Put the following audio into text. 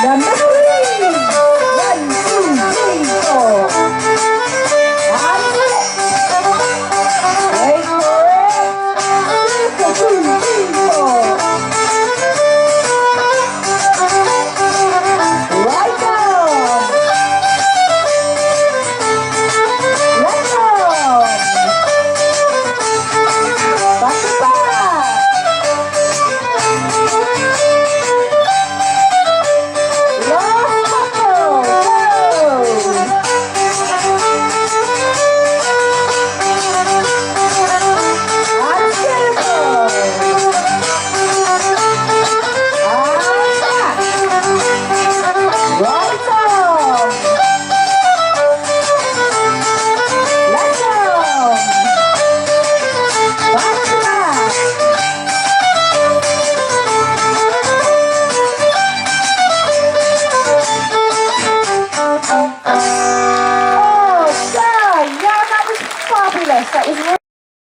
Number three. 1, 2, 3, 4. That's it. Wait for it. 1, 2, 3, 4. Right arm. Left arm. Back to back. Last couple. Go. And circle. And back. Right arm. Left arm. Back to back. Oh, done! Yeah, that was fabulous. That was